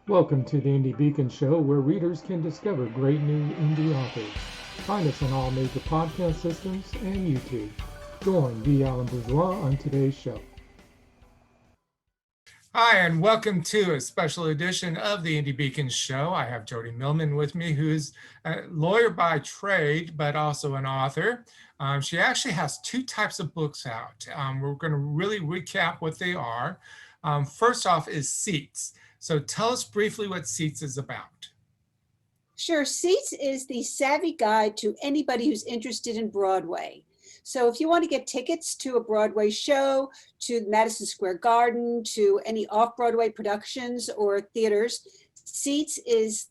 Welcome to the Indie Beacon Show, where readers can discover great new indie authors. Find us on all major podcast systems and YouTube. Join B. Alan Bourgeois on today's show. Hi, and welcome to a special edition of the Indie Beacon Show. I have Jode Millman with me, who's a lawyer by trade, but also an author. She actually has two types of books out. We're going to really recap what they are. First off is Seats. So tell us briefly what Seats is about. Sure. Seats is the savvy guide to anybody who's interested in Broadway. So if you want to get tickets to a Broadway show, to Madison Square Garden, to any off-Broadway productions or theaters, Seats is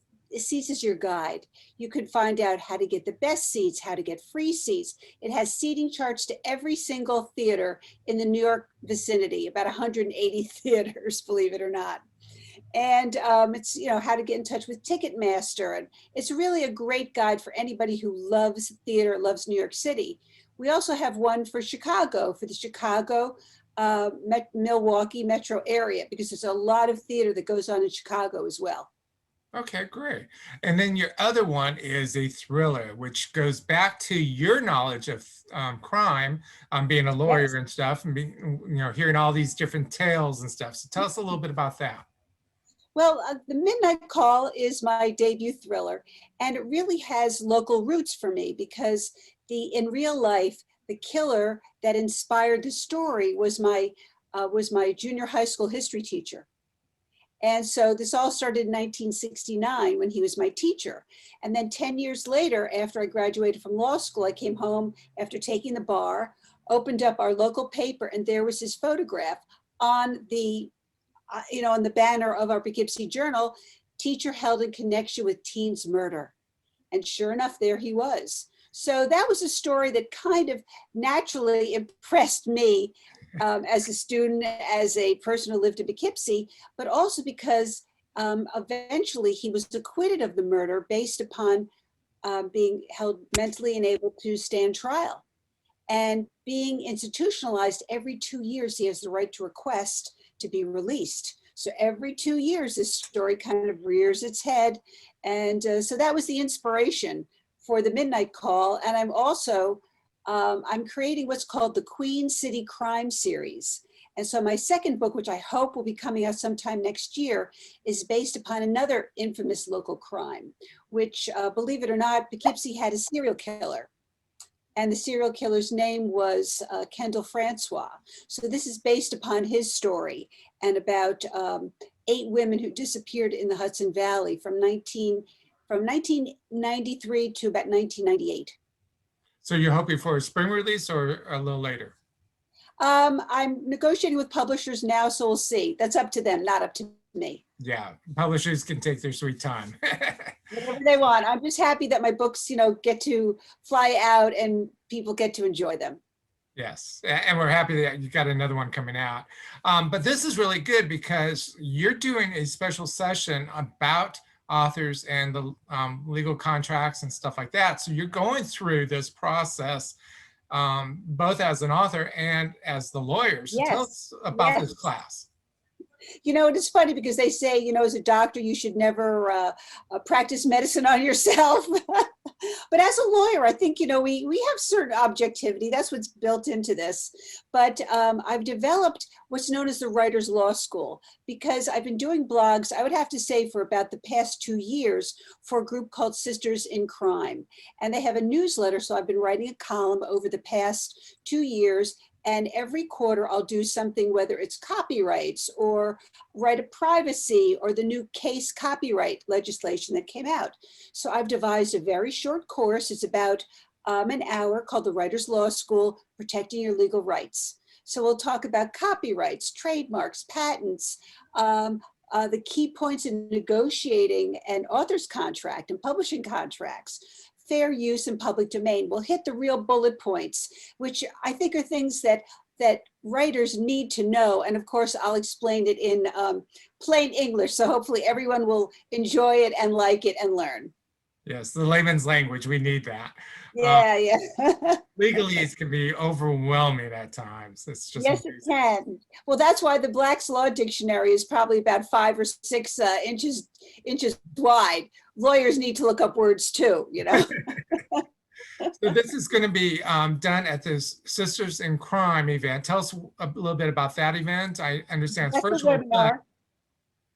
your guide. You can find out how to get the best seats, how to get free seats. It has seating charts to every single theater in the New York vicinity, about 180 theaters, believe it or not. And it's, how to get in touch with Ticketmaster. And it's really a great guide for anybody who loves theater, loves New York City. We also have one for Chicago, for the Chicago, Milwaukee metro area, because there's a lot of theater that goes on in Chicago as well. Okay, great. And then your other one is a thriller, which goes back to your knowledge of crime, being a lawyer Yes. and stuff, and hearing all these different tales and stuff. So tell us a little bit about that. Well, The Midnight Call is my debut thriller, and it really has local roots for me because in real life, the killer that inspired the story was my junior high school history teacher. And so this all started in 1969 when he was my teacher. And then 10 years later, after I graduated from law school, I came home after taking the bar, opened up our local paper, and there was his photograph on the on the banner of our Poughkeepsie Journal, teacher held in connection with teens murder. And sure enough, there he was. So that was a story that kind of naturally impressed me as a student, as a person who lived in Poughkeepsie, but also because eventually he was acquitted of the murder based upon being held mentally unable to stand trial. And being institutionalized every 2 years, he has the right to request to be released. So every 2 years, this story kind of rears its head. And so that was the inspiration for The Midnight Call. And I'm also, I'm creating what's called the Queen City Crime Series. And so my second book, which I hope will be coming out sometime next year, is based upon another infamous local crime, which, believe it or not, Poughkeepsie had a serial killer. And the serial killer's name was Kendall Francois. So this is based upon his story and about 8 women who disappeared in the Hudson Valley from 1993 to about 1998. So you're hoping for a spring release or a little later? I'm negotiating with publishers now, so we'll see. That's up to them, not up to me. Yeah, publishers can take their sweet time. Whatever they want. I'm just happy that my books, get to fly out and people get to enjoy them. Yes, and we're happy that you got another one coming out. But this is really good because you're doing a special session about authors and the legal contracts and stuff like that. So you're going through this process both as an author and as the lawyer. So tell us about this class. It's funny because they say, as a doctor, you should never practice medicine on yourself. But as a lawyer, I think, we have certain objectivity. That's what's built into this. But I've developed what's known as the Writer's Law School because I've been doing blogs, I would have to say, for about the past 2 years for a group called Sisters in Crime. And they have a newsletter. So I've been writing a column over the past 2 years. And every quarter I'll do something, whether it's copyrights or right of privacy or the new case copyright legislation that came out. So I've devised a very short course. It's about an hour called the Writer's Law School, Protecting Your Legal Rights. So we'll talk about copyrights, trademarks, patents, the key points in negotiating an author's contract and publishing contracts, fair use and public domain. We'll hit the real bullet points, which I think are things that writers need to know. And of course, I'll explain it in plain English. So hopefully everyone will enjoy it and like it and learn. Yes, the layman's language, we need that. Yeah, yeah. Legalese can be overwhelming at times. It's just Yes, it amazing. can. Well, that's why the Black's Law Dictionary is probably about 5 or 6 inches wide. Lawyers need to look up words too, you know. So this is going to be done at this Sisters in Crime event. Tell us a little bit about that event. I understand it's That's a virtual, but webinar.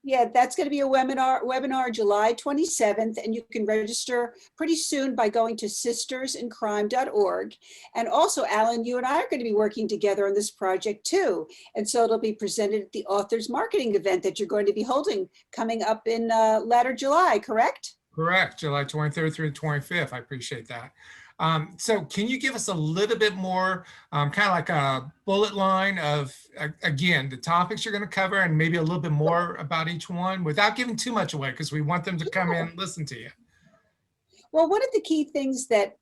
Yeah, that's going to be a webinar July 27th, and you can register pretty soon by going to sistersincrime.org. And also, Alan, you and I are going to be working together on this project too. And so it'll be presented at the Authors Marketing event that you're going to be holding coming up in latter July, correct? correct, July 23rd through the 25th. I appreciate that. So can you give us a little bit more, kind of like a bullet line of, again, the topics you're going to cover and maybe a little bit more about each one without giving too much away, because we want them to come in and listen to you. Well, one of the key things that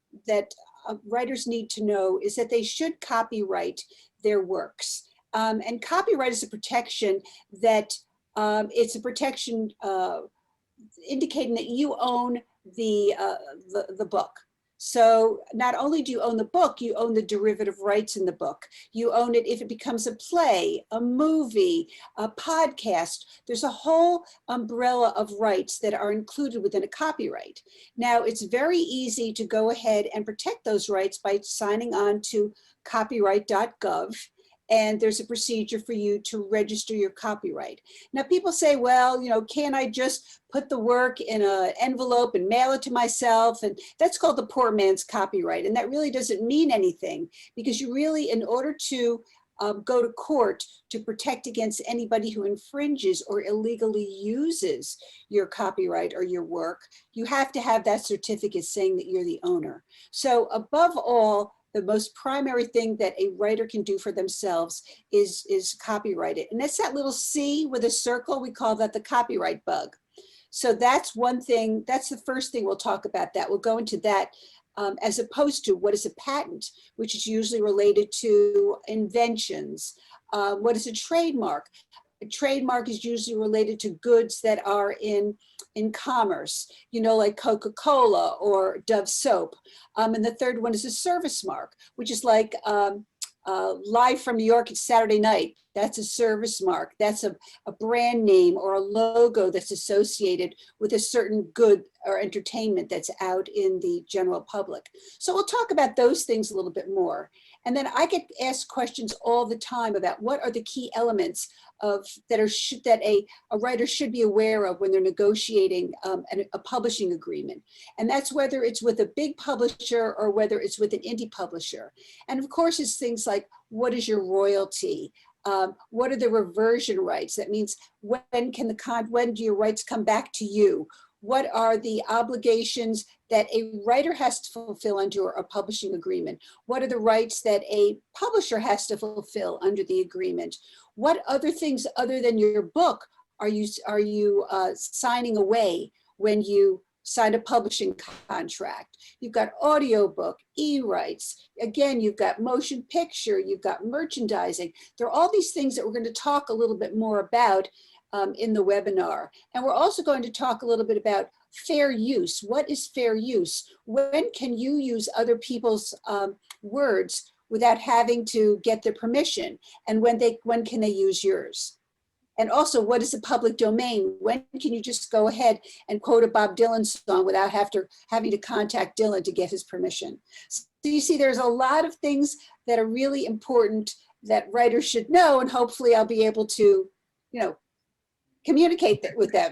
writers need to know is that they should copyright their works. And copyright is a protection that it's a protection indicating that you own the book. So not only do you own the book, you own the derivative rights in the book. You own it if it becomes a play, a movie, a podcast. There's a whole umbrella of rights that are included within a copyright. Now, it's very easy to go ahead and protect those rights by signing on to copyright.gov. And there's a procedure for you to register your copyright. Now, people say, well, you know, can't I just put the work in an envelope and mail it to myself? And that's called the poor man's copyright. And that really doesn't mean anything, because you really, in order to go to court to protect against anybody who infringes or illegally uses your copyright or your work, you have to have that certificate saying that you're the owner. So above all, the most primary thing that a writer can do for themselves is copyright it. And that's that little C with a circle. We call that the copyright bug. So that's one thing, that's the first thing we'll talk about that. We'll go into that as opposed to what is a patent, which is usually related to inventions. What is a trademark? A trademark is usually related to goods that are in commerce, you know, like Coca-Cola or Dove soap. And the third one is a service mark, which is like Live from New York, it's Saturday night. That's a service mark. That's a brand name or a logo that's associated with a certain good or entertainment that's out in the general public. So we'll talk about those things a little bit more. And then I get asked questions all the time about what are the key elements of that a writer should be aware of when they're negotiating a publishing agreement. And that's whether it's with a big publisher or whether it's with an indie publisher. And of course, it's things like, what is your royalty? What are the reversion rights? That means when do your rights come back to you? What are the obligations that a writer has to fulfill under a publishing agreement? What are the rights that a publisher has to fulfill under the agreement? What other things other than your book are you signing away when you sign a publishing contract? You've got audiobook, e-rights. Again, you've got motion picture, you've got merchandising. There are all these things that we're going to talk a little bit more about in the webinar. And we're also going to talk a little bit about fair use. What is fair use? When can you use other people's words without having to get their permission? And when can they use yours? And also, what is a public domain? When can you just go ahead and quote a Bob Dylan song without having to contact Dylan to get his permission? So you see, there's a lot of things that are really important that writers should know, and hopefully I'll be able to, you know, communicate with them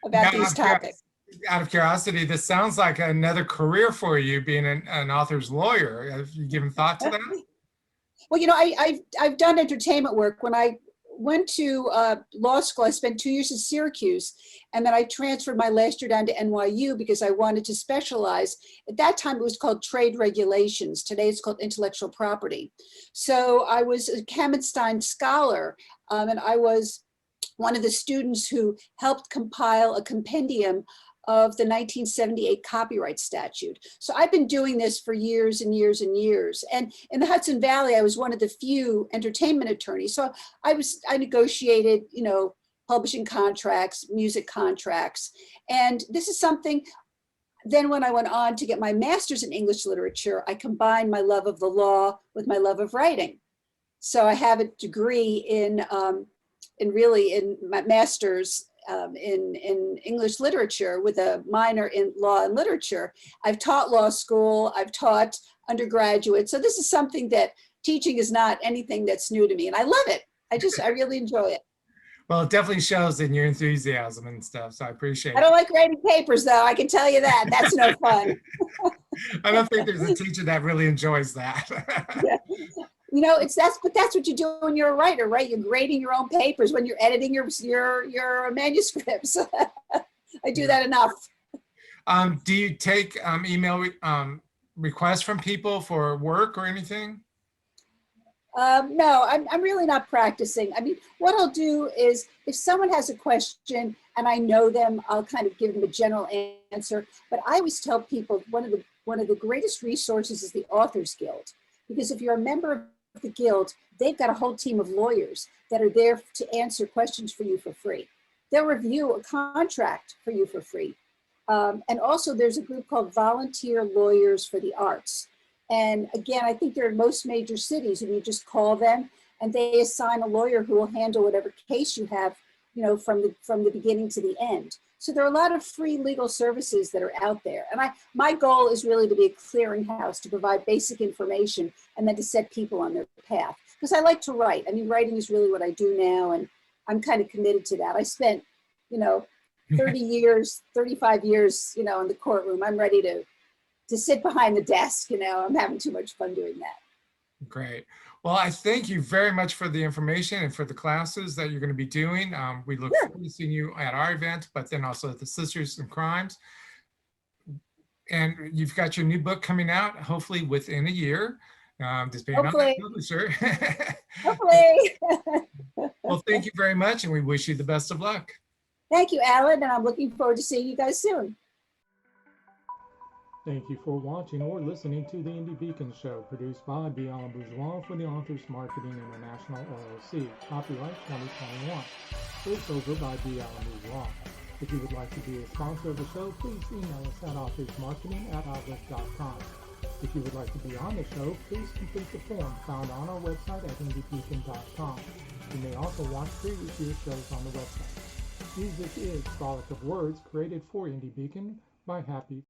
about these topics. Out of curiosity, this sounds like another career for you, being an author's lawyer. Have you given thought to that? Well, you know, I've done entertainment work. When I went to law school, I spent 2 years in Syracuse, and then I transferred my last year down to NYU because I wanted to specialize. At that time, it was called trade regulations. Today, it's called intellectual property. So I was a Kamenstein scholar, and I was one of the students who helped compile a compendium of the 1978 copyright statute. So I've been doing this for years and years and years. And in the Hudson Valley, I was one of the few entertainment attorneys. So I negotiated, you know, publishing contracts, music contracts. And this is something, then when I went on to get my master's in English literature, I combined my love of the law with my love of writing. So I have a degree in my master's in English literature with a minor in law and literature. I've taught law school, I've taught undergraduate. So this is something that teaching is not anything that's new to me, and I love it. I really enjoy it. Well, it definitely shows in your enthusiasm and stuff, so I appreciate I don't like writing papers though, I can tell you that. That's no fun. I don't think there's a teacher that really enjoys that. Yeah. You know, but that's what you do when you're a writer, right? You're grading your own papers when you're editing your manuscripts. I do that enough. Do you take email requests from people for work or anything? No, I'm really not practicing. I mean, what I'll do is if someone has a question and I know them, I'll kind of give them a general answer. But I always tell people one of the greatest resources is the Authors Guild, because if you're a member of the Guild, they've got a whole team of lawyers that are there to answer questions for you for free. They'll review a contract for you for free. And also there's a group called Volunteer Lawyers for the Arts. And again, I think they're in most major cities, and you just call them and they assign a lawyer who will handle whatever case you have, you know, from the beginning to the end. So there are a lot of free legal services that are out there. And my goal is really to be a clearinghouse to provide basic information and then to set people on their path. Because I like to write. I mean, writing is really what I do now, and I'm kind of committed to that. I spent, you know, 30 years, 35 years, you know, in the courtroom. I'm ready to sit behind the desk, you know. I'm having too much fun doing that. Great. Well, I thank you very much for the information and for the classes that you're going to be doing. We look forward to seeing you at our event, but then also at the Sisters in Crimes. And you've got your new book coming out, hopefully within a year. Just being Hopefully. Publisher. Hopefully. Well, thank you very much, and we wish you the best of luck. Thank you, Alan, and I'm looking forward to seeing you guys soon. Thank you for watching or listening to the Indie Beacon Show, produced by Beyond Bourgeois for the Authors Marketing International LLC. Copyright 2021. Voiceover by Beyond Bourgeois. If you would like to be a sponsor of the show, please email us at authorsmarketing@outlook.com. If you would like to be on the show, please complete the form found on our website at indiebeacon.com. You may also watch previous year's shows on the website. Music is Frolic of Words, created for Indie Beacon by Happy